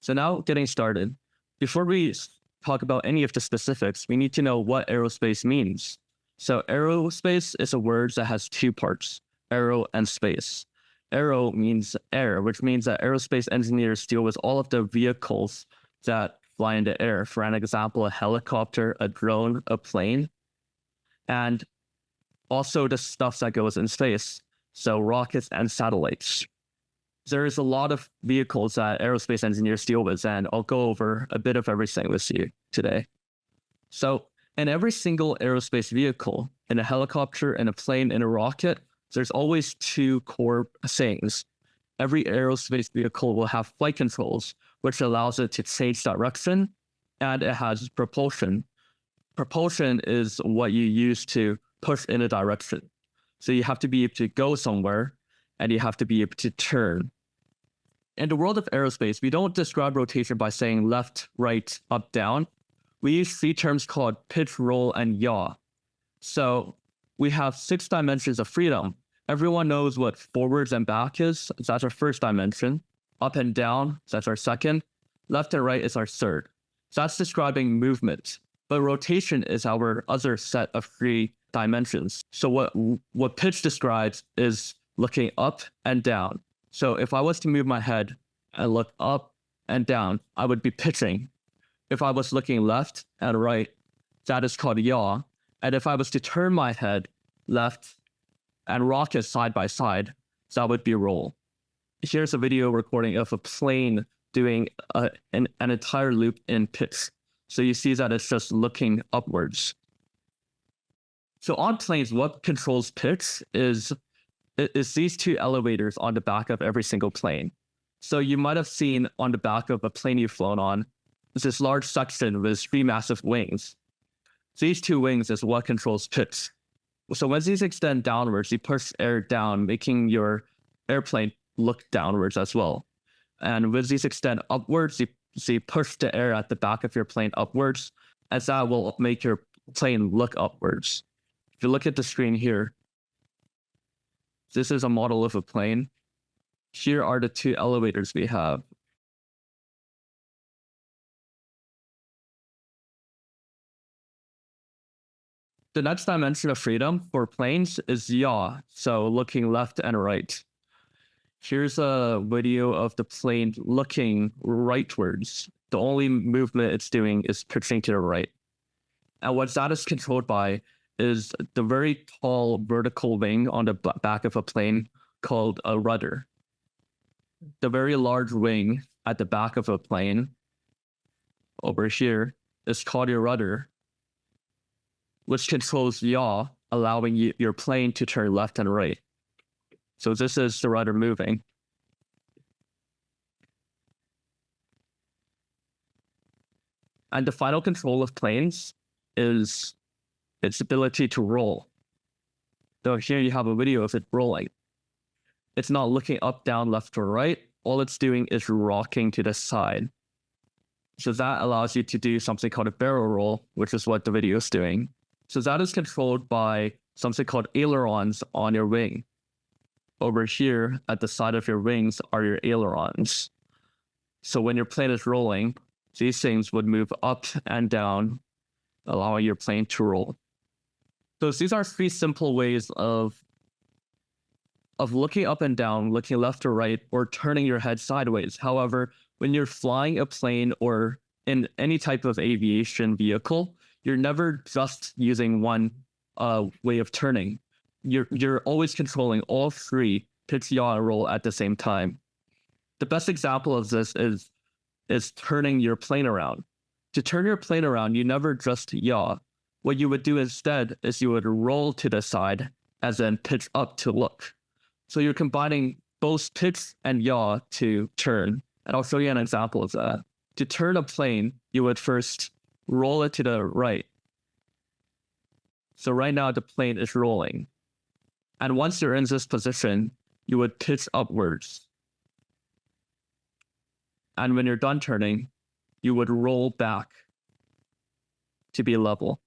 So now getting started, before we talk about any of the specifics, we need to know what aerospace means. So aerospace is a word that has two parts, aero and space. Aero means air, which means that aerospace engineers deal with all of the vehicles that fly in the air. For an example, a helicopter, a drone, a plane, and also the stuff that goes in space. So rockets and satellites. There is a lot of vehicles that aerospace engineers deal with, and I'll go over a bit of everything with you today. So in every single aerospace vehicle, in a helicopter, in a plane, in a rocket, there's always two core things. Every aerospace vehicle will have flight controls, which allows it to change direction, and it has propulsion. Propulsion is what you use to push in a direction. So you have to be able to go somewhere, and you have to be able to turn. In the world of aerospace, we don't describe rotation by saying left, right, up, down. We use three terms called pitch, roll, and yaw. So we have 6 dimensions of freedom. Everyone knows what forwards and back is. That's our first dimension. Up and down, that's our second. Left and right is our third. So that's describing movement. But rotation is our other set of 3 dimensions. So what pitch describes is looking up and down. So if I was to move my head and look up and down, I would be pitching. If I was looking left and right, that is called yaw. And if I was to turn my head left and rock it side by side, that would be roll. Here's a video recording of a plane doing an entire loop in pitch. So you see that it's just looking upwards. So on planes, what controls pitch is these 2 elevators on the back of every single plane. So you might have seen on the back of a plane you've flown on, this large section with 3 massive wings. These 2 wings is what controls pitch. So when these extend downwards, you push air down, making your airplane look downwards as well. And when these extend upwards, you push the air at the back of your plane upwards, as that will make your plane look upwards. If you look at the screen here, this is a model of a plane. Here are the 2 elevators we have. The next dimension of freedom for planes is yaw, so looking left and right. Here's a video of the plane looking rightwards. The only movement it's doing is pitching to the right. And what that is controlled by is the very tall vertical wing on the back of a plane called a rudder. The very large wing at the back of a plane over here is called your rudder, which controls yaw, allowing your plane to turn left and right. So this is the rudder moving. And the final control of planes is its ability to roll. So here you have a video of it rolling. It's not looking up, down, left, or right. All it's doing is rocking to the side. So that allows you to do something called a barrel roll, which is what the video is doing. So that is controlled by something called ailerons on your wing. Over here at the side of your wings are your ailerons. So when your plane is rolling, these things would move up and down, allowing your plane to roll. So these are 3 simple ways of looking up and down, looking left or right, or turning your head sideways. However, when you're flying a plane or in any type of aviation vehicle, you're never just using one way of turning. You're always controlling all 3, pitch, yaw, and roll at the same time. The best example of this is turning your plane around. To turn your plane around, you never just yaw. What you would do instead is you would roll to the side and then pitch up to look. So you're combining both pitch and yaw to turn. And I'll show you an example of that. To turn a plane, you would first roll it to the right. So right now the plane is rolling. And once you're in this position, you would pitch upwards. And when you're done turning, you would roll back to be level.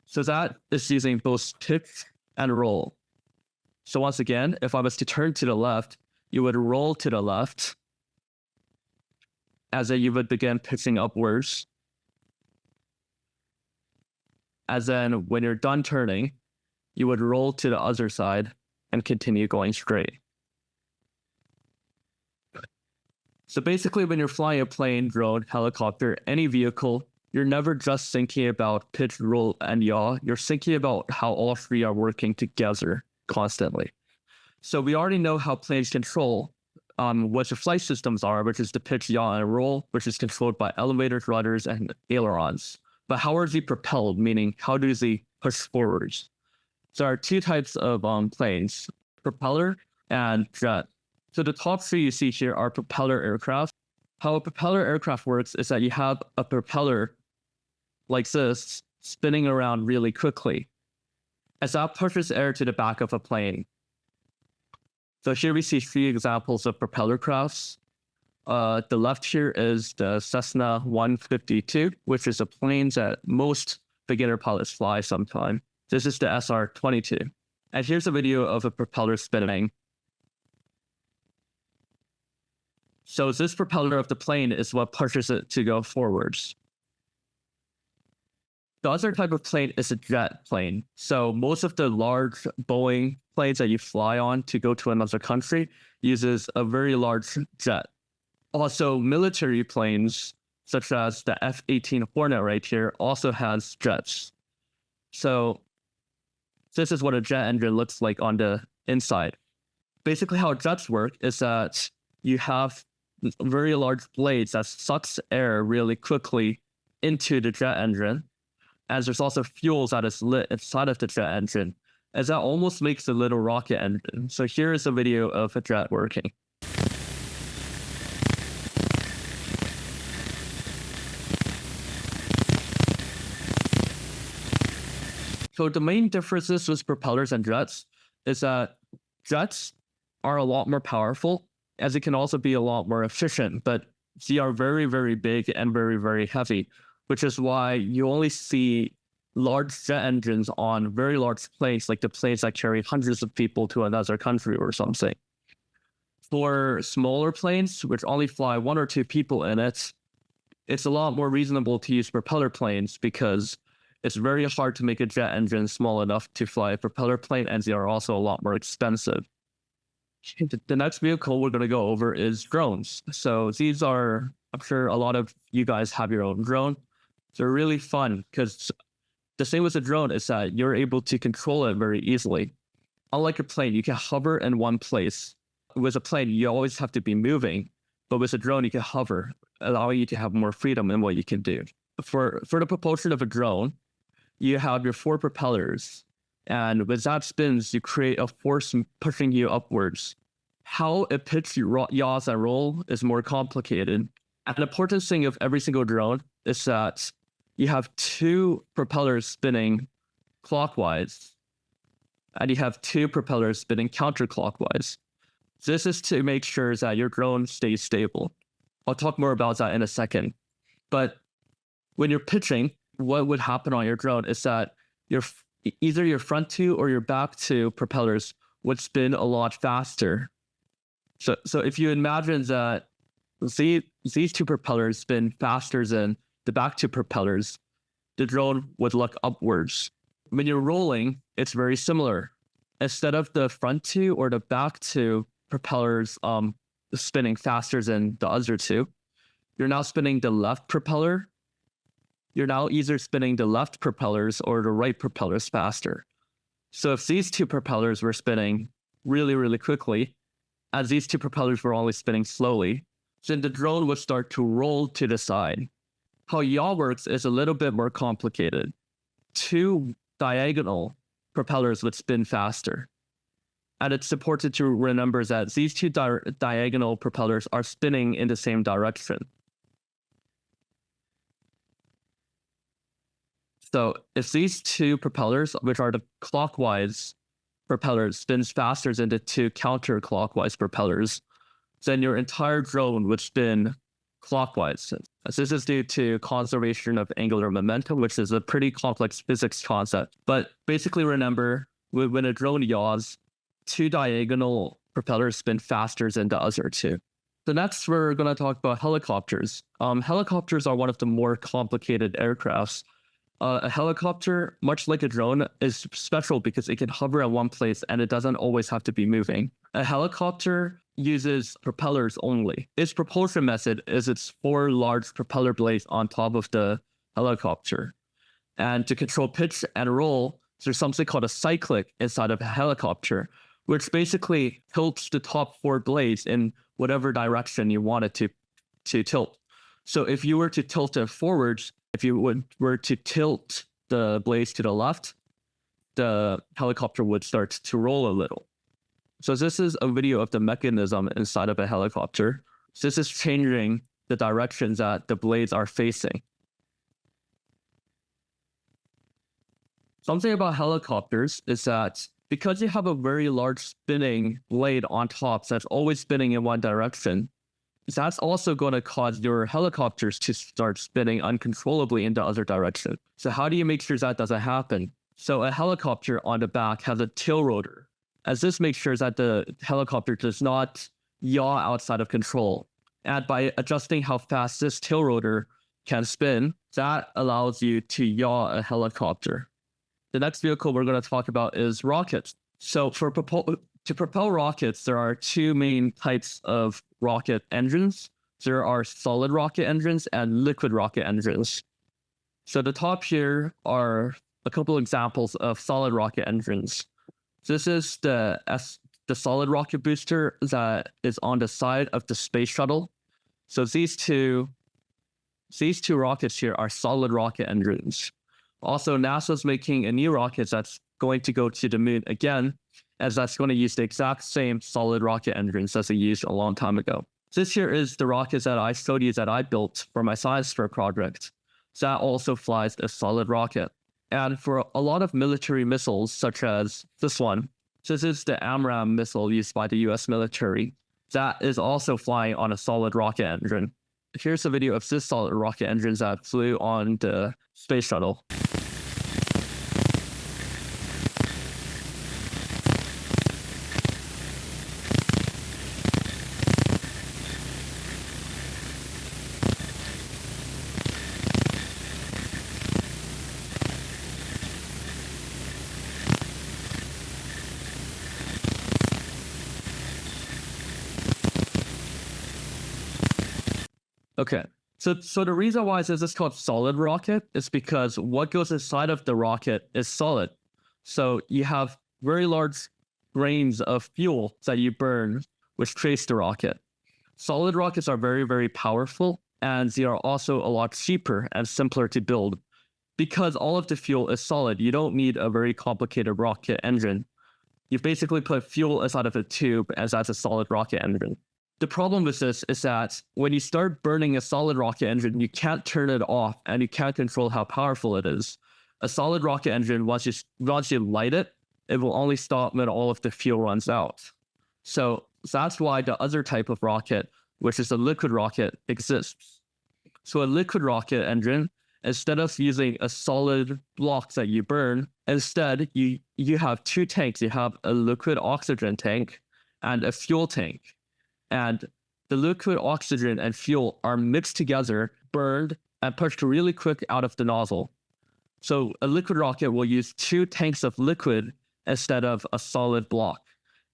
So that is using both pitch and roll. So once again, if I was to turn to the left, you would roll to the left as in you would begin pitching upwards. As in, when you're done turning, you would roll to the other side and continue going straight. So basically, when you're flying a plane, drone, helicopter, any vehicle, you're never just thinking about pitch, roll, and yaw. You're thinking about how all three are working together constantly. So we already know how planes control what the flight systems are, which is the pitch, yaw, and roll, which is controlled by elevators, rudders, and ailerons. But how are they propelled? Meaning, how do they push forwards? So there are two types of planes, propeller and jet. So the top three you see here are propeller aircraft. How a propeller aircraft works is that you have a propeller like this spinning around really quickly as that pushes air to the back of a plane. So here we see three examples of propeller crafts. The left here is the Cessna 152, which is a plane that most beginner pilots fly sometime. This is the SR-22. And here's a video of a propeller spinning. So this propeller of the plane is what pushes it to go forwards. The other type of plane is a jet plane. So most of the large Boeing planes that you fly on to go to another country uses a very large jet. Also, military planes, such as the F-18 Hornet right here, also has jets. So this is what a jet engine looks like on the inside. Basically, how jets work is that you have very large blades that sucks air really quickly into the jet engine, as there's also fuels that is lit inside of the jet engine, as that almost makes a little rocket engine. So here is a video of a jet working. So the main differences with propellers and jets is that jets are a lot more powerful, as it can also be a lot more efficient, but they are very, very big and very, very heavy, which is why you only see large jet engines on very large planes, like the planes that carry hundreds of people to another country or something. For smaller planes, which only fly one or two people in it, it's a lot more reasonable to use propeller planes because it's very hard to make a jet engine small enough to fly a propeller plane, and they are also a lot more expensive. The next vehicle we're going to go over is drones. So these are, I'm sure a lot of you guys have your own drone. They're really fun because the thing with a drone is that you're able to control it very easily. Unlike a plane, you can hover in one place. With a plane, you always have to be moving, but with a drone, you can hover, allowing you to have more freedom in what you can do. For the propulsion of a drone, you have your four propellers, and with that spins, you create a force pushing you upwards. How it pitch, yaws, and roll is more complicated. An important thing of every single drone is that you have two propellers spinning clockwise, and you have two propellers spinning counterclockwise. This is to make sure that your drone stays stable. I'll talk more about that in a second. But when you're pitching, what would happen on your drone is that either your front two or your back two propellers would spin a lot faster. So if you imagine that these two propellers spin faster than the back two propellers, the drone would look upwards. When you're rolling, it's very similar. Instead of the front two or the back two propellers spinning faster than the other two, you're now spinning the left propeller. You're now either spinning the left propellers or the right propellers faster. So if these two propellers were spinning really, really quickly, as these two propellers were only spinning slowly, then the drone would start to roll to the side. How yaw works is a little bit more complicated. Two diagonal propellers would spin faster. And it's important to remember that these two diagonal propellers are spinning in the same direction. So if these two propellers, which are the clockwise propellers, spins faster than the two counterclockwise propellers, then your entire drone would spin clockwise. This is due to conservation of angular momentum, which is a pretty complex physics concept. But basically remember, when a drone yaws, two diagonal propellers spin faster than the other two. The next, we're going to talk about helicopters. Helicopters are one of the more complicated aircrafts. A helicopter, much like a drone, is special because it can hover in one place and it doesn't always have to be moving. A helicopter uses propellers only. Its propulsion method is its 4 large propeller blades on top of the helicopter. And to control pitch and roll, there's something called a cyclic inside of a helicopter, which basically tilts the top 4 blades in whatever direction you want it to tilt. So if you were to tilt it forwards, if you were to tilt the blades to the left, the helicopter would start to roll a little. So this is a video of the mechanism inside of a helicopter. So this is changing the directions that the blades are facing. Something about helicopters is that because you have a very large spinning blade on top that's always spinning in one direction, that's also going to cause your helicopters to start spinning uncontrollably in the other direction. So how do you make sure that doesn't happen? So a helicopter on the back has a tail rotor, as this makes sure that the helicopter does not yaw outside of control. And by adjusting how fast this tail rotor can spin, that allows you to yaw a helicopter. The next vehicle we're going to talk about is rockets. So to propel rockets, there are 2 main types of rocket engines. There are solid rocket engines and liquid rocket engines. So the top here are a couple examples of solid rocket engines. This is the solid rocket booster that is on the side of the space shuttle. So these two rockets here are solid rocket engines. Also, NASA's making a new rocket that's going to go to the moon again, as that's going to use the exact same solid rocket engines as they used a long time ago. This here is the rocket that I showed you that I built for my science fair project. That also flies a solid rocket. And for a lot of military missiles, such as this one, this is the AMRAAM missile used by the US military, that is also flying on a solid rocket engine. Here's a video of this solid rocket engine that flew on the space shuttle. Okay, so the reason why this is called solid rocket is because what goes inside of the rocket is solid. So you have very large grains of fuel that you burn, which creates the rocket. Solid rockets are very, very powerful, and they are also a lot cheaper and simpler to build. Because all of the fuel is solid, you don't need a very complicated rocket engine. You basically put fuel inside of a tube, and that's a solid rocket engine. The problem with this is that when you start burning a solid rocket engine, you can't turn it off and you can't control how powerful it is. A solid rocket engine, once you light it, it will only stop when all of the fuel runs out. So that's why the other type of rocket, which is a liquid rocket, exists. So a liquid rocket engine, instead of using a solid block that you burn, instead you have 2 tanks. You have a liquid oxygen tank and a fuel tank. And the liquid oxygen and fuel are mixed together, burned, and pushed really quick out of the nozzle. So a liquid rocket will use 2 tanks of liquid instead of a solid block.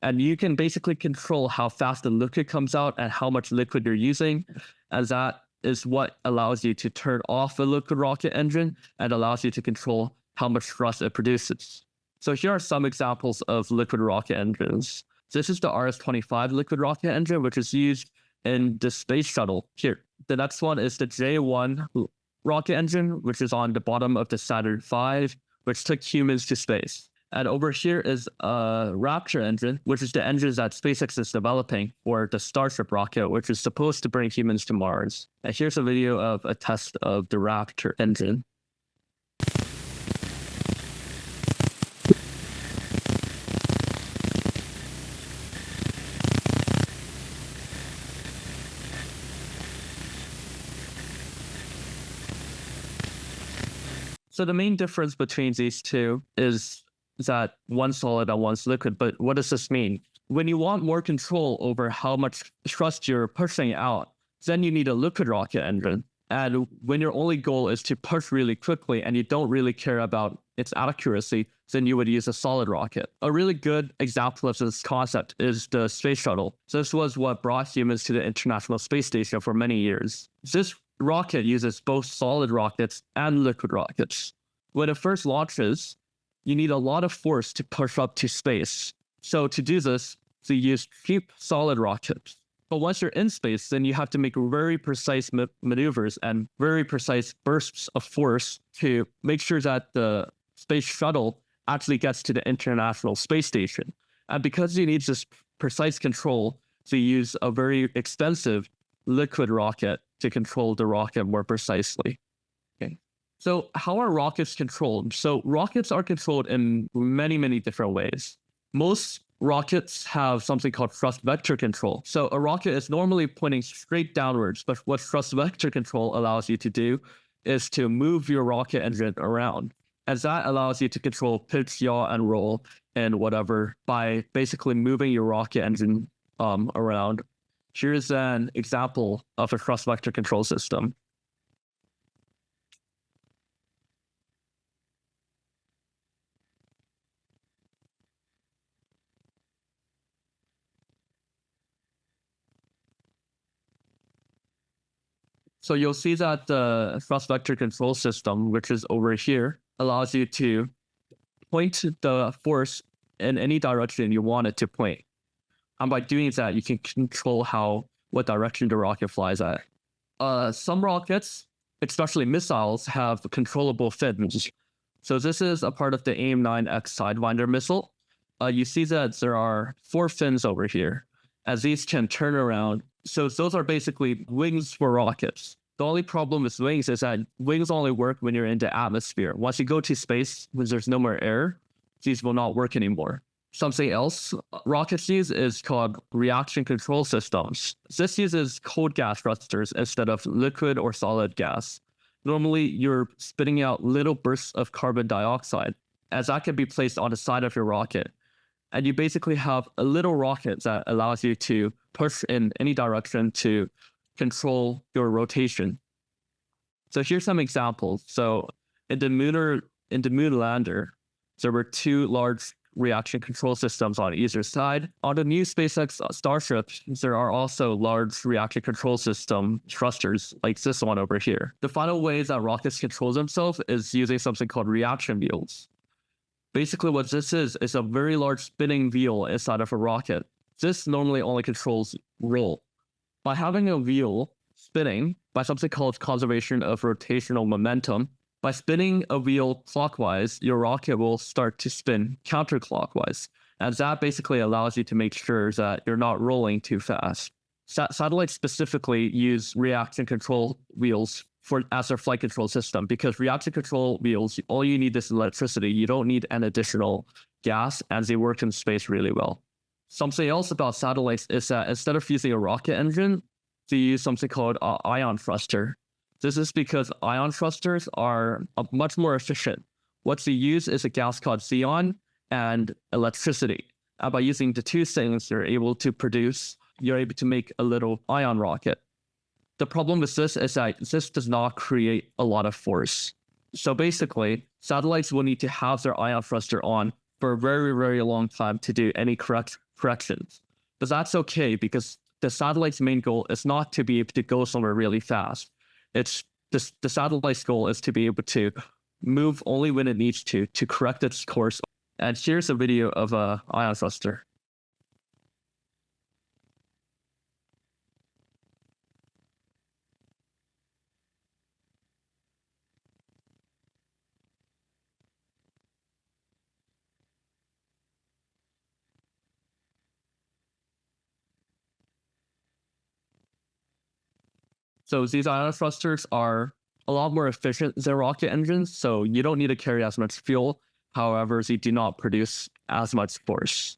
And you can basically control how fast the liquid comes out and how much liquid you're using. And that is what allows you to turn off a liquid rocket engine and allows you to control how much thrust it produces. So here are some examples of liquid rocket engines. This is the RS-25 liquid rocket engine, which is used in the space shuttle. Here, the next one is the J1 rocket engine, which is on the bottom of the Saturn V, which took humans to space. And over here is a Raptor engine, which is the engine that SpaceX is developing for the Starship rocket, which is supposed to bring humans to Mars. And here's a video of a test of the Raptor engine. So the main difference between these two is that one's solid and one's liquid. But what does this mean? When you want more control over how much thrust you're pushing out, then you need a liquid rocket engine. And when your only goal is to push really quickly and you don't really care about its accuracy, then you would use a solid rocket. A really good example of this concept is the space shuttle. So this was what brought humans to the International Space Station for many years. This rocket uses both solid rockets and liquid rockets. When it first launches, you need a lot of force to push up to space. So to do this, you use cheap solid rockets. But once you're in space, then you have to make very precise maneuvers and very precise bursts of force to make sure that the space shuttle actually gets to the International Space Station. And because you need this precise control, so you use a very expensive liquid rocket to control the rocket more precisely. Okay. So how are rockets controlled? So rockets are controlled in many, many different ways. Most rockets have something called thrust vector control. So a rocket is normally pointing straight downwards, but what thrust vector control allows you to do is to move your rocket engine around. And that allows you to control pitch, yaw, and roll and whatever by basically moving your rocket engine around. Here's an example of a thrust vector control system. So you'll see that the thrust vector control system, which is over here, allows you to point the force in any direction you want it to point. And by doing that, you can control what direction the rocket flies at. Some rockets, especially missiles, have controllable fins. So this is a part of the AIM-9X Sidewinder missile. You see that there are 4 fins over here, as these can turn around. So those are basically wings for rockets. The only problem with wings is that wings only work when you're in the atmosphere. Once you go to space, when there's no more air, these will not work anymore. Something else rockets use is called reaction control systems. This uses cold gas thrusters instead of liquid or solid gas. Normally, you're spitting out little bursts of carbon dioxide, as that can be placed on the side of your rocket. And you basically have a little rocket that allows you to push in any direction to control your rotation. So here's some examples. So in the moon lander, there were 2 large reaction control systems on either side. On the new SpaceX Starship, there are also large reaction control system thrusters like this one over here. The final way that rockets control themselves is using something called reaction wheels. Basically what this is a very large spinning wheel inside of a rocket. This normally only controls roll. By having a wheel spinning by something called conservation of rotational momentum, by spinning a wheel clockwise, your rocket will start to spin counterclockwise. And that basically allows you to make sure that you're not rolling too fast. Satellites specifically use reaction control wheels as their flight control system, because reaction control wheels, all you need is electricity. You don't need an additional gas, and they work in space really well. Something else about satellites is that instead of using a rocket engine, they use something called an ion thruster. This is because ion thrusters are much more efficient. What they use is a gas called xenon and electricity. And by using the 2 things, you're able to make a little ion rocket. The problem with this is that this does not create a lot of force. So basically, satellites will need to have their ion thruster on for a very, very long time to do any corrections. But that's okay, because the satellite's main goal is not to be able to go somewhere really fast. The satellite's goal is to be able to move only when it needs to correct its course. And here's a video of an ion thruster. So these ion thrusters are a lot more efficient than rocket engines, so you don't need to carry as much fuel. However, they do not produce as much force.